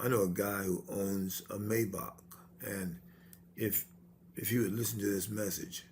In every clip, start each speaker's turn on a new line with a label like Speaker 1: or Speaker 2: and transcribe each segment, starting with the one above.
Speaker 1: I know a guy who owns a Maybach, and if he would listen to this message,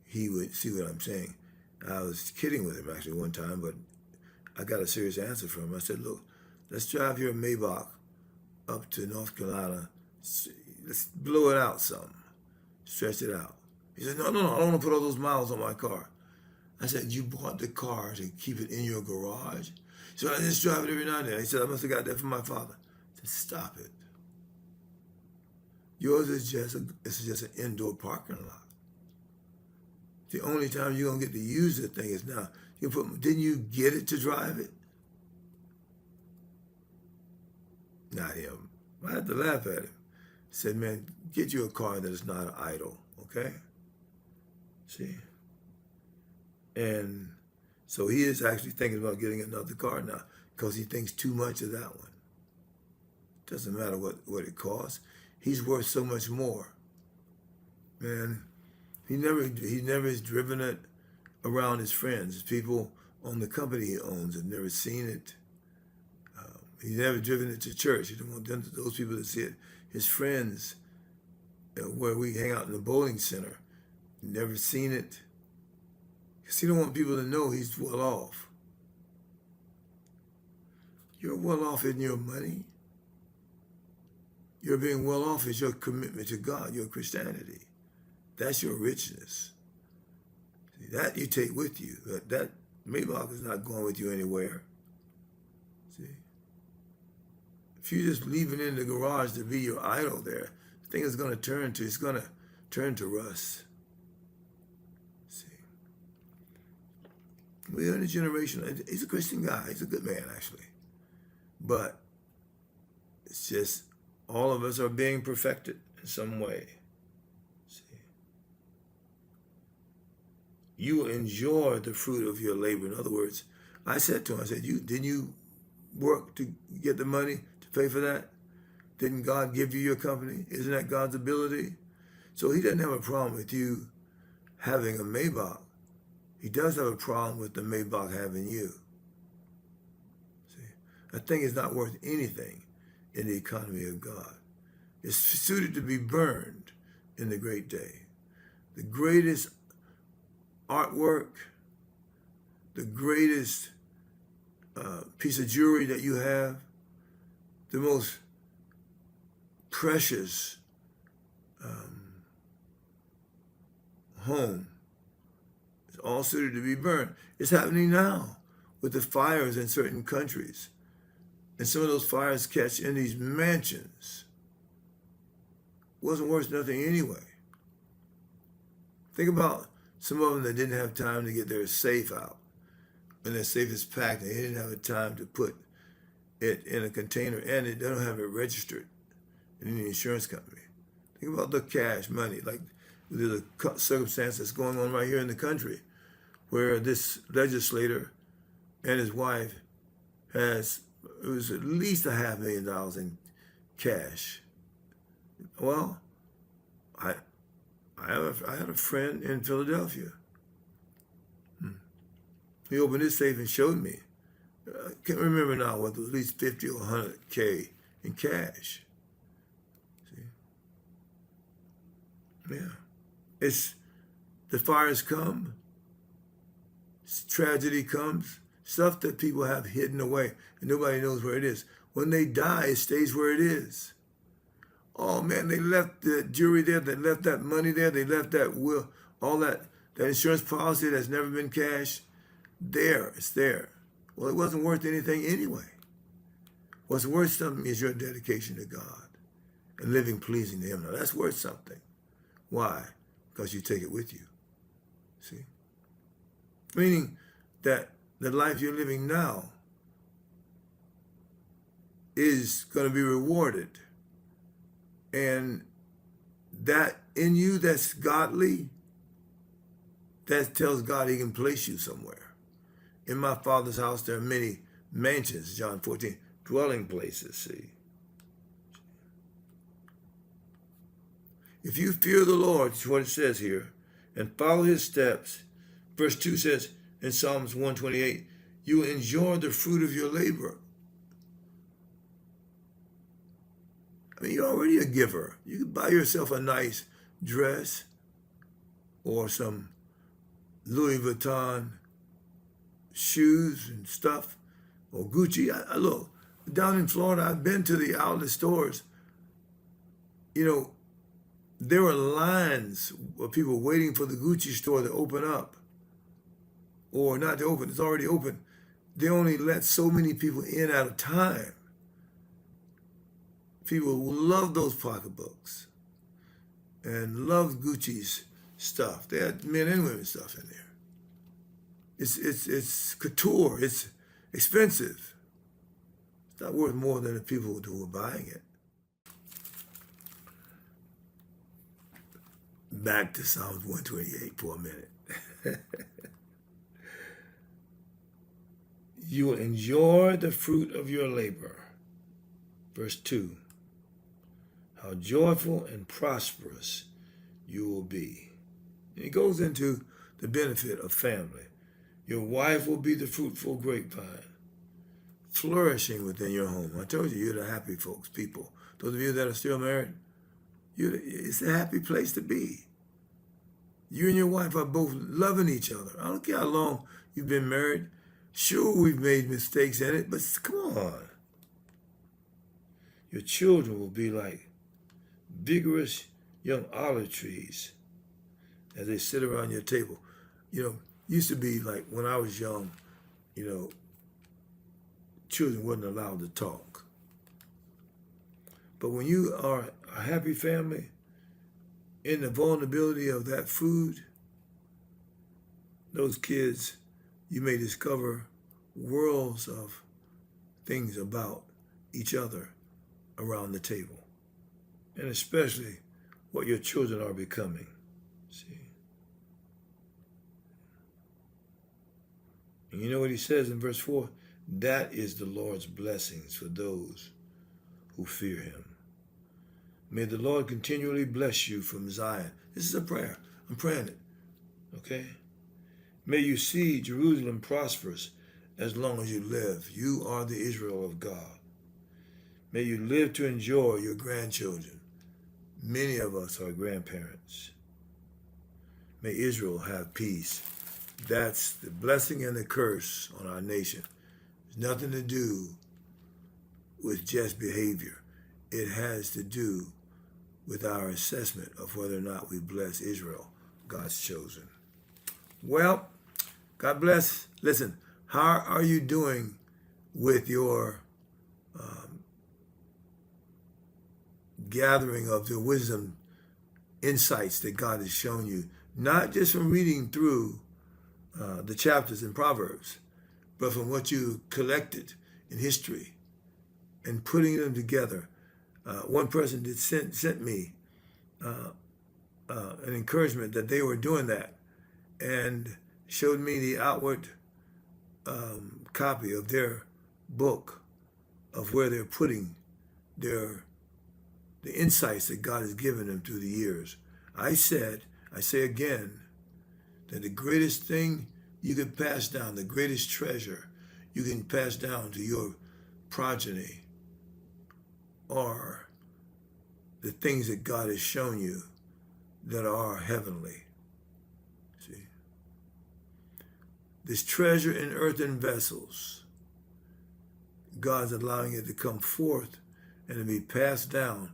Speaker 1: he would see what I'm saying. I was kidding with him actually one time, but I got a serious answer from him. I said, look, let's drive your Maybach up to North Carolina. Let's blow it out some. Stretch it out. He said, no, I don't want to put all those miles on my car. I said, you bought the car to keep it in your garage? So I just drive it every now and then. He said, I must have got that from my father. I said, stop it. Yours is just an indoor parking lot. The only time you're going to get to use the thing is now. Didn't you get it to drive it? Not him. I had to laugh at him. He said, man, get you a car that is not an idle, okay? See? And so he is actually thinking about getting another car now because he thinks too much of that one. Doesn't matter what it costs. He's worth so much more. Man, he never has driven it around his friends. His people on the company he owns have never seen it. He's never driven it to church. He don't want those people to see it. His friends, where we hang out in the bowling center, never seen it. Because he don't want people to know he's well off. You're well off in your money. Your being well off is your commitment to God, your Christianity. That's your richness. See, that you take with you. That Maybach is not going with you anywhere. See? If you just leave it in the garage to be your idol there, the thing is going to turn to rust. See? We're in a generation, he's a Christian guy. He's a good man, actually. But it's just all of us are being perfected in some way. See? You will enjoy the fruit of your labor. In other words, I said to him, didn't you work to get the money to pay for that? Didn't God give you your company? Isn't that God's ability? So he doesn't have a problem with you having a Maybach. He does have a problem with the Maybach having you. See, that thing is not worth anything in the economy of God. It's suited to be burned in the great day. The greatest artwork, the greatest piece of jewelry that you have, the most precious home, is all suited to be burned. It's happening now with the fires in certain countries. And some of those fires catch in these mansions. Wasn't worth nothing anyway. Think about some of them that didn't have time to get their safe out. And their safe is packed and they didn't have time to put it in a container and they don't have it registered in the insurance company. Think about the cash money. Like there's a circumstance that's going on right here in the country where this legislator and his wife it was at least $500,000 in cash. Well, I had a friend in Philadelphia. He opened his safe and showed me. I can't remember now whether it was at least 50 or 100K in cash. See? Yeah. The fires come, tragedy comes, stuff that people have hidden away and nobody knows where it is. When they die, it stays where it is. Oh man, they left the jewelry there, they left that money there, they left that will, all that insurance policy that's never been cashed. There, it's there. Well, it wasn't worth anything anyway. What's worth something is your dedication to God and living pleasing to Him. Now that's worth something. Why? Because you take it with you. See? Meaning that the life you're living now is going to be rewarded. And that in you that's godly, that tells God He can place you somewhere. In my Father's house there are many mansions, John 14, dwelling places, see. If you fear the Lord, is what it says here, and follow His steps, verse 2 says in Psalms 128, you will enjoy the fruit of your labor. I mean, you're already a giver. You can buy yourself a nice dress or some Louis Vuitton shoes and stuff, or Gucci. I look, down in Florida, I've been to the outlet stores. You know, there were lines of people waiting for the Gucci store to open up, or not to open, it's already open. They only let so many people in at a time. People love those pocketbooks and love Gucci's stuff. They had men and women stuff in there. It's couture. It's expensive. It's not worth more than the people who are buying it. Back to Psalms 128 for a minute. You will enjoy the fruit of your labor. Verse 2. How joyful and prosperous you will be. And it goes into the benefit of family. Your wife will be the fruitful grapevine, flourishing within your home. I told you, you're the happy folks, people. Those of you that are still married, it's a happy place to be. You and your wife are both loving each other. I don't care how long you've been married. Sure, we've made mistakes in it, but come on. Your children will be like vigorous young olive trees as they sit around your table. You know, used to be like when I was young, you know, children wasn't allowed to talk. But when you are a happy family, in the vulnerability of that food, those kids, you may discover worlds of things about each other around the table, and especially what your children are becoming. See? And you know what he says in verse 4? That is the Lord's blessings for those who fear him. May the Lord continually bless you from Zion. This is a prayer. I'm praying it. Okay? May you see Jerusalem prosperous as long as you live. You are the Israel of God. May you live to enjoy your grandchildren. Many of us are grandparents. May Israel have peace. That's the blessing and the curse on our nation. It's nothing to do with just behavior. It has to do with our assessment of whether or not we bless Israel, God's chosen. Well, God bless. Listen, how are you doing with your gathering of the wisdom insights that God has shown you? Not just from reading through the chapters in Proverbs, but from what you collected in history and putting them together. One person sent me an encouragement that they were doing that, and showed me the outward copy of their book of where they're putting the insights that God has given them through the years. I say again, that the greatest thing you can pass down, the greatest treasure you can pass down to your progeny are the things that God has shown you that are heavenly. See? This treasure in earthen vessels, God's allowing it to come forth and to be passed down.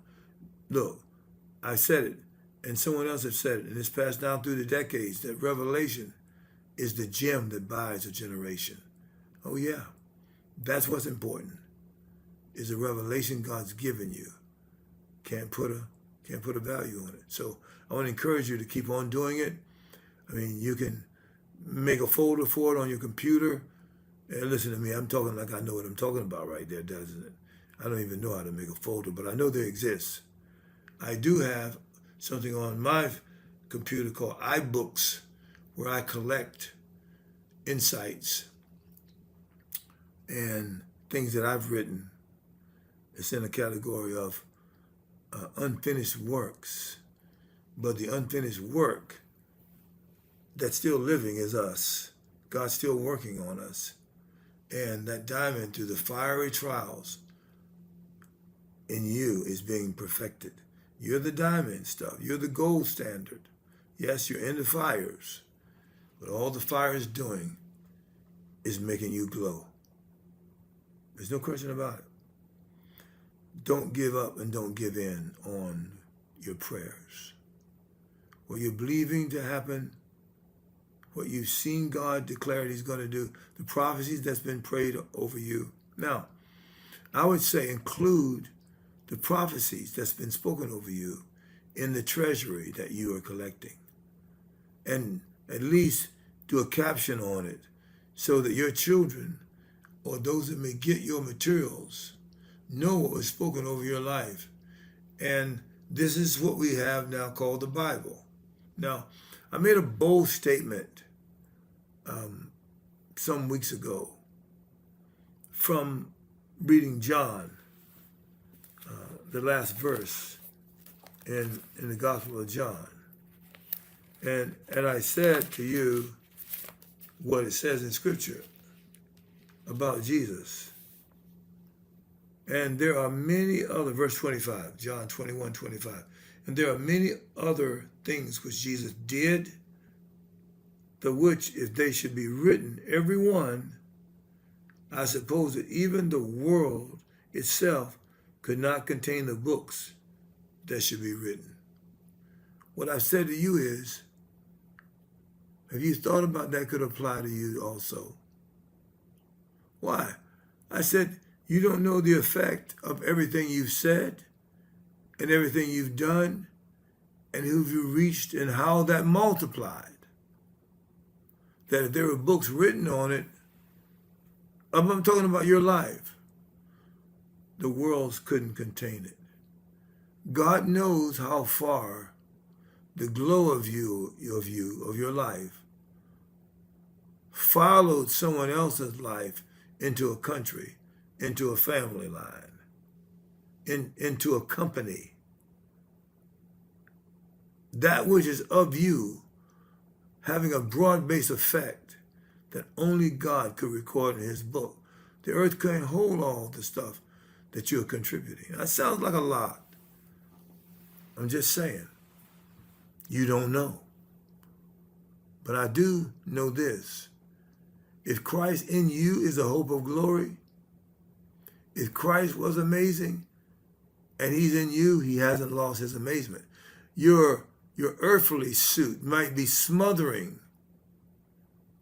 Speaker 1: Look, I said it, and someone else has said it, and it's passed down through the decades, that revelation is the gem that buys a generation. Oh yeah, that's what's important, is the revelation God's given you. Can't put a value on it. So I want to encourage you to keep on doing it. I mean, you can make a folder for it on your computer. And listen to me, I'm talking like I know what I'm talking about right there, doesn't it? I don't even know how to make a folder, but I know they exist. I do have something on my computer called iBooks, where I collect insights and things that I've written. It's in a category of unfinished works. But the unfinished work that's still living is us. God's still working on us. And that diamond through the fiery trials in you is being perfected. You're the diamond stuff. You're the gold standard. Yes, you're in the fires, but all the fire is doing is making you glow. There's no question about it. Don't give up and don't give in on your prayers. What you're believing to happen, what you've seen God declare He's going to do, the prophecies that's been prayed over you. Now, I would say include the prophecies that's been spoken over you in the treasury that you are collecting. And at least do a caption on it so that your children or those that may get your materials know what was spoken over your life. And this is what we have now called the Bible. Now, I made a bold statement some weeks ago from reading John, the last verse in the Gospel of John. And I said to you what it says in Scripture about Jesus. And there are many other, verse 25, John 21:25. And there are many other things which Jesus did, the which, if they should be written, every one, I suppose that even the world itself could not contain the books that should be written. What I said to you is, have you thought about that could apply to you also? Why? I said, you don't know the effect of everything you've said and everything you've done and who you reached and how that multiplied. That if there were books written on it, I'm talking about your life, the worlds couldn't contain it. God knows how far the glow of your life, followed someone else's life into a country, into a family line, into a company. That which is of you having a broad-based effect that only God could record in His book. The earth can't hold all the stuff that you're contributing. That sounds like a lot. I'm just saying, you don't know. But I do know this. If Christ in you is the hope of glory, if Christ was amazing and He's in you, He hasn't lost His amazement. Your earthly suit might be smothering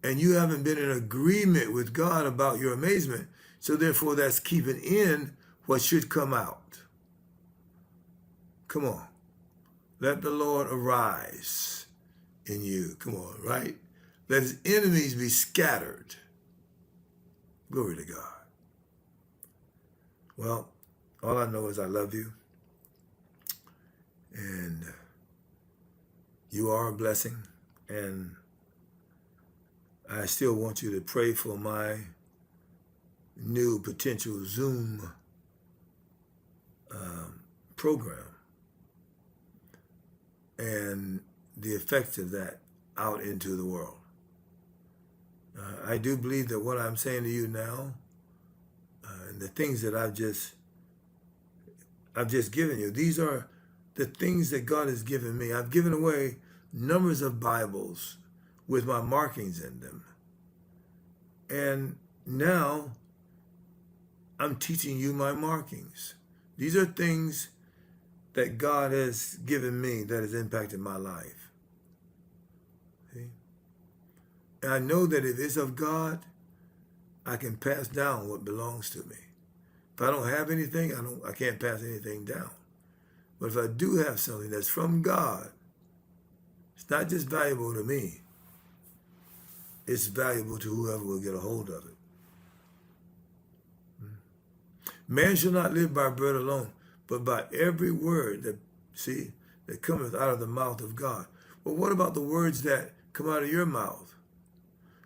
Speaker 1: and you haven't been in agreement with God about your amazement, so therefore that's keeping in what should come out. Come on. Let the Lord arise in you. Come on, right? Let His enemies be scattered. Glory to God. Well, all I know is I love you. And you are a blessing. And I still want you to pray for my new potential Zoom program and the effects of that out into the world. I do believe that what I'm saying to you now and the things that I've just given you, these are the things that God has given me. I've given away numbers of Bibles with my markings in them. And now I'm teaching you my markings. These are things that God has given me that has impacted my life. See? And I know that if it's of God, I can pass down what belongs to me. If I don't have anything, I can't pass anything down. But if I do have something that's from God, it's not just valuable to me. It's valuable to whoever will get a hold of it. Man shall not live by bread alone, but by every word that cometh out of the mouth of God. Well, what about the words that come out of your mouth?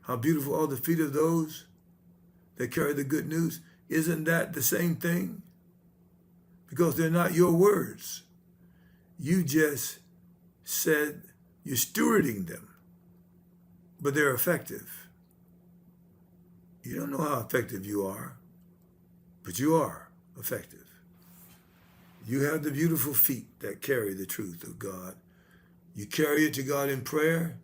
Speaker 1: How beautiful are the feet of those that carry the good news. Isn't that the same thing? Because they're not your words. You just said you're stewarding them, but they're effective. You don't know how effective you are, but you are effective. You have the beautiful feet that carry the truth of God. You carry it to God in prayer.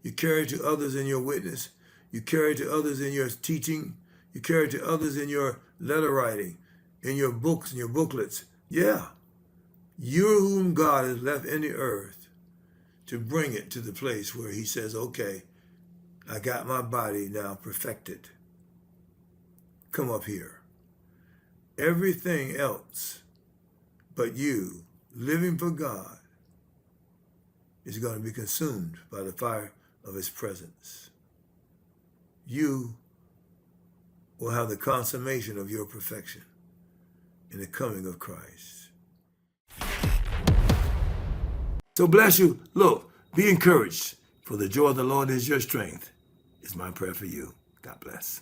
Speaker 1: You carry it to others in your witness. You carry it to others in your teaching. You carry it to others in your letter writing, in your books, in your booklets. Yeah. You're whom God has left in the earth to bring it to the place where he says, okay, I got my body now perfected. Come up here. Everything else but you living for God is going to be consumed by the fire of his presence. You will have the consummation of your perfection in the coming of Christ. So bless you. Look, be encouraged, for the joy of the Lord is your strength, is my prayer for you. God bless.